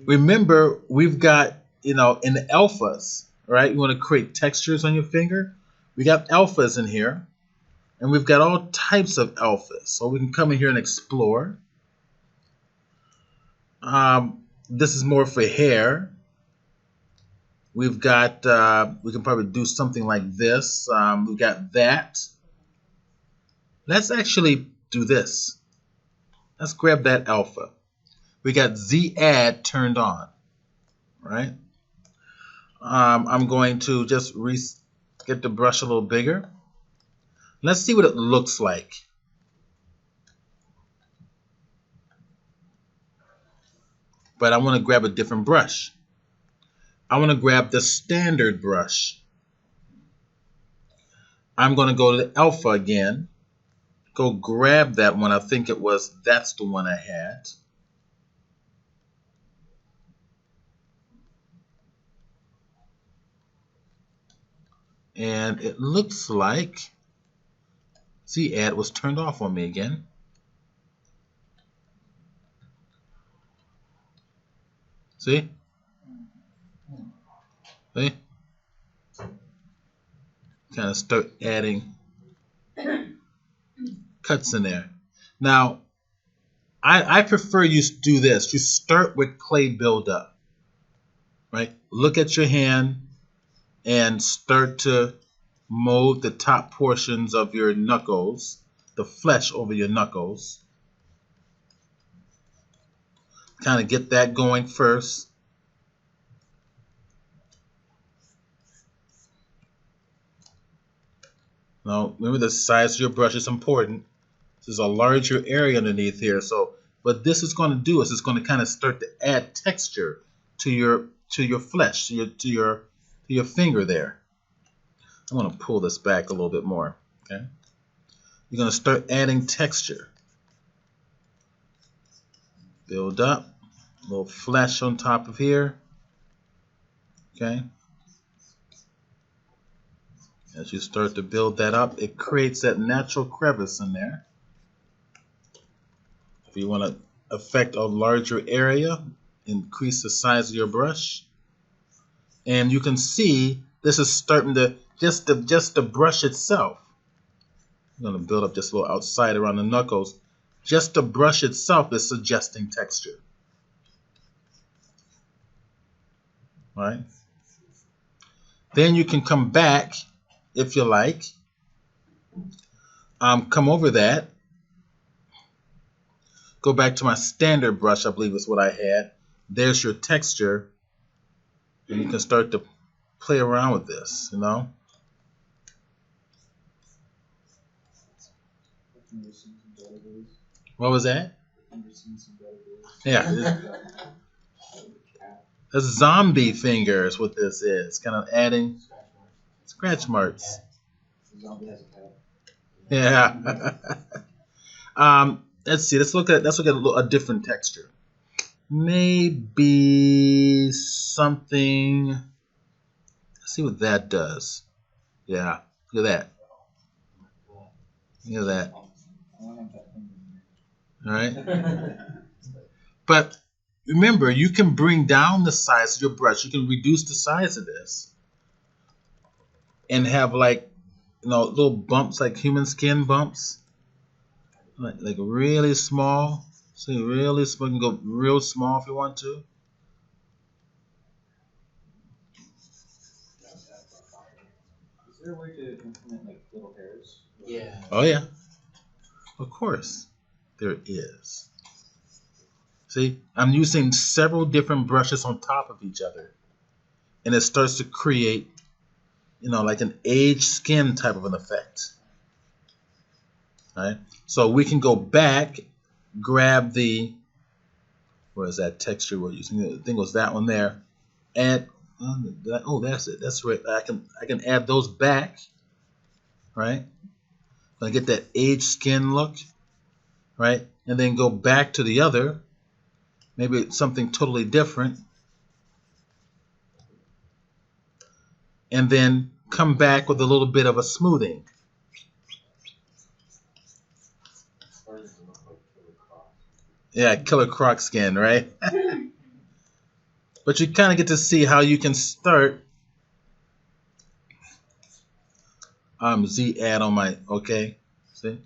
Remember, we've got, in the alphas, right? You want to create textures on your finger. We got alphas in here, and we've got all types of alphas. So we can come in here and explore. This is more for hair. We've got, we can probably do something like this. We've got that. Let's actually do this. Let's grab that alpha. We got Z add turned on, right? I'm going to just get the brush a little bigger. Let's see what it looks like. But I want to grab a different brush. I want to grab the standard brush. I'm going to go to the alpha again. Go grab that one. I think that's the one I had. And it looks like Z add was turned off on me again. See? See? Kind of start adding cuts in there. Now, I prefer you do this. You start with clay buildup, right? Look at your hand and start to mold the top portions of your knuckles, the flesh over your knuckles. kind of get that going first. Now, remember the size of your brush is important. There's a larger area underneath here. So what this is going to do is it's going to kind of start to add texture to your flesh, to your finger there. I'm going to pull this back a little bit more. Okay, you're going to start adding texture. Build up a little flesh on top of here. Okay. As you start to build that up, it creates that natural crevice in there. If you want to affect a larger area, increase the size of your brush. And you can see this is starting to, just the brush itself. I'm going to build up just a little outside around the knuckles. Just the brush itself is suggesting texture. All right. Then you can come back, if you like. Come over that. Go back to my standard brush, I believe is what I had. There's your texture. And you can start to play around with this, you know. What was that? Yeah. A zombie finger is what this is. Kind of adding scratch marks. Yeah. Let's see. Let's look at a different texture. Maybe something. Let's see what that does. Yeah. Look at that. Look at that. All right. But remember, you can bring down the size of your brush. You can reduce the size of this and have like, little bumps, like human skin bumps, like really small. See, really small. You can go real small if you want to. Is there a way to implement like little hairs? Yeah. Oh yeah. Of course, there is. See, I'm using several different brushes on top of each other, and it starts to create, like an aged skin type of an effect. All right. So we can go back, grab where is that texture we're using? I think it was that one there. Add, oh, that's it. That's right. I can add those back, right? I get that aged skin look, right? And then go back to the other, maybe it's something totally different, and then come back with a little bit of a smoothing. Yeah, Killer Croc skin, right? But you kind of get to see how you can start. Z add on my, okay, see?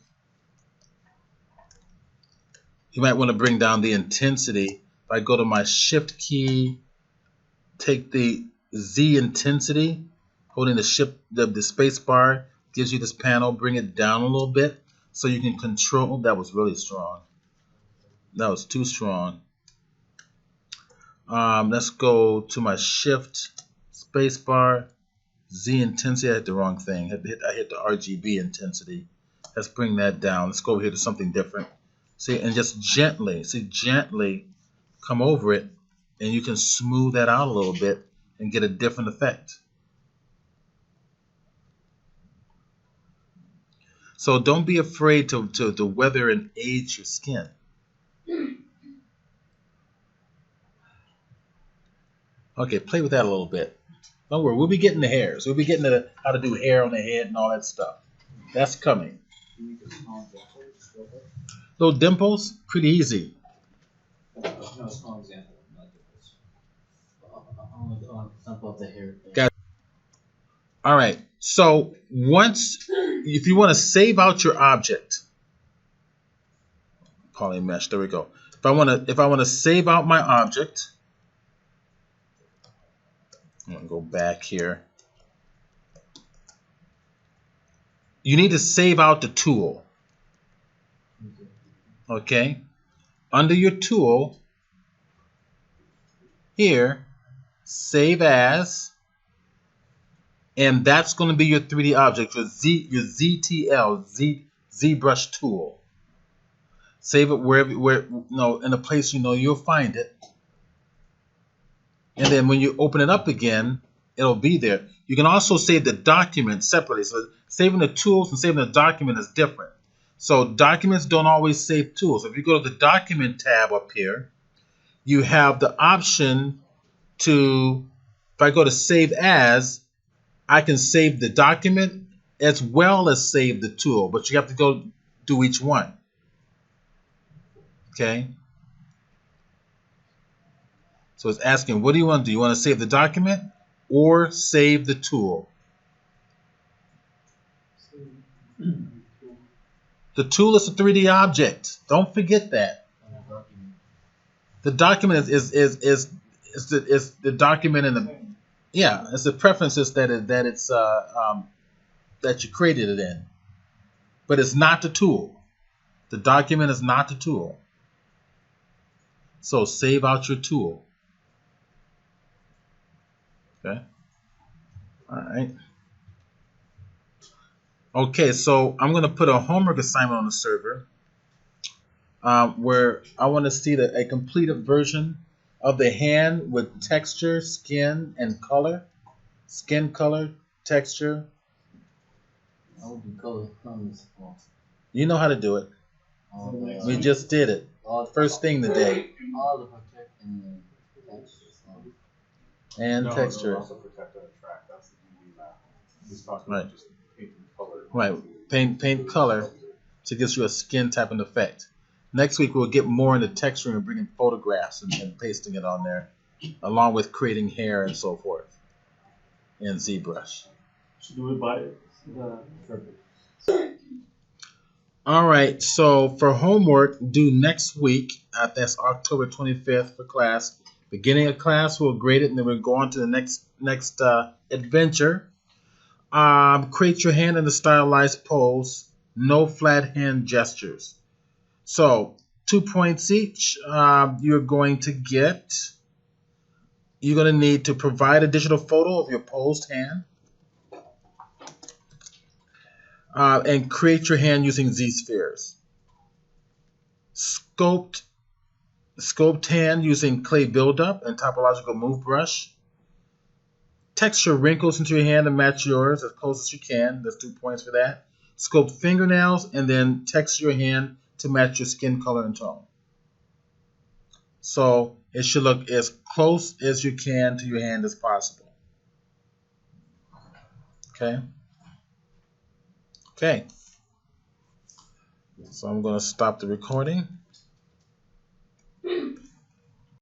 You might want to bring down the intensity. If I go to my shift key, take the Z intensity, holding the space bar, gives you this panel, bring it down a little bit so you can control. That was really strong. That was too strong. Let's go to my shift space bar, Z intensity. I hit the wrong thing. I hit the RGB intensity. Let's bring that down. Let's go over here to something different. See, and just gently come over it, and you can smooth that out a little bit and get a different effect. So don't be afraid to weather and age your skin. Okay, play with that a little bit. Don't worry, we'll be getting the hairs. We'll be getting to how to do hair on the head and all that stuff. That's coming. Little dimples, pretty easy. No, small example, not dimples. On example of the hair. Got. All right. So if you want to save out your object, poly mesh. There we go. If I want to save out my object, I'm gonna go back here. You need to save out the tool. Okay. Under your tool, here, save as, and that's going to be your 3D object, your ZTL, ZBrush tool. Save it wherever, in a place you know you'll find it. And then when you open it up again, it'll be there. You can also save the document separately. So saving the tools and saving the document is different. So documents don't always save tools. If you go to the document tab up here, you have the option to, if I go to save as, I can save the document as well as save the tool, but you have to go do each one. Okay? So it's asking, what do you want to do? You want to save the document or save the tool? The tool is a 3D object. Don't forget that. The document is the document in the, yeah, it's the preferences that you created it in, but it's not the tool. The document is not the tool. So save out your tool. Okay. All right. Okay, so I'm going to put a homework assignment on the server where I want to see a completed version of the hand with texture, skin, and color. Skin color, texture. I would do color. You know how to do it. We just did it. First thing today. All the protect and texture. And texture. Also protect the track. That's the UV map. He's talking Right. about just painting color. Right. Paint color to get you a skin type of effect. Next week we'll get more into texturing and bringing photographs and pasting it on there, along with creating hair and so forth in ZBrush. Should do it by the All right, so for homework, due next week, that's October 25th for class. Beginning of class, we'll grade it, and then we'll go on to the next adventure. Create your hand in the stylized pose. No flat hand gestures. So 2 points each. You're going to need to provide a digital photo of your posed hand. And create your hand using Zpheres. Sculpt hand using clay buildup and topological move brush. Texture wrinkles into your hand to match yours as close as you can. That's 2 points for that. Sculpt fingernails and then texture your hand to match your skin color and tone. So it should look as close as you can to your hand as possible. Okay. Okay. So I'm going to stop the recording.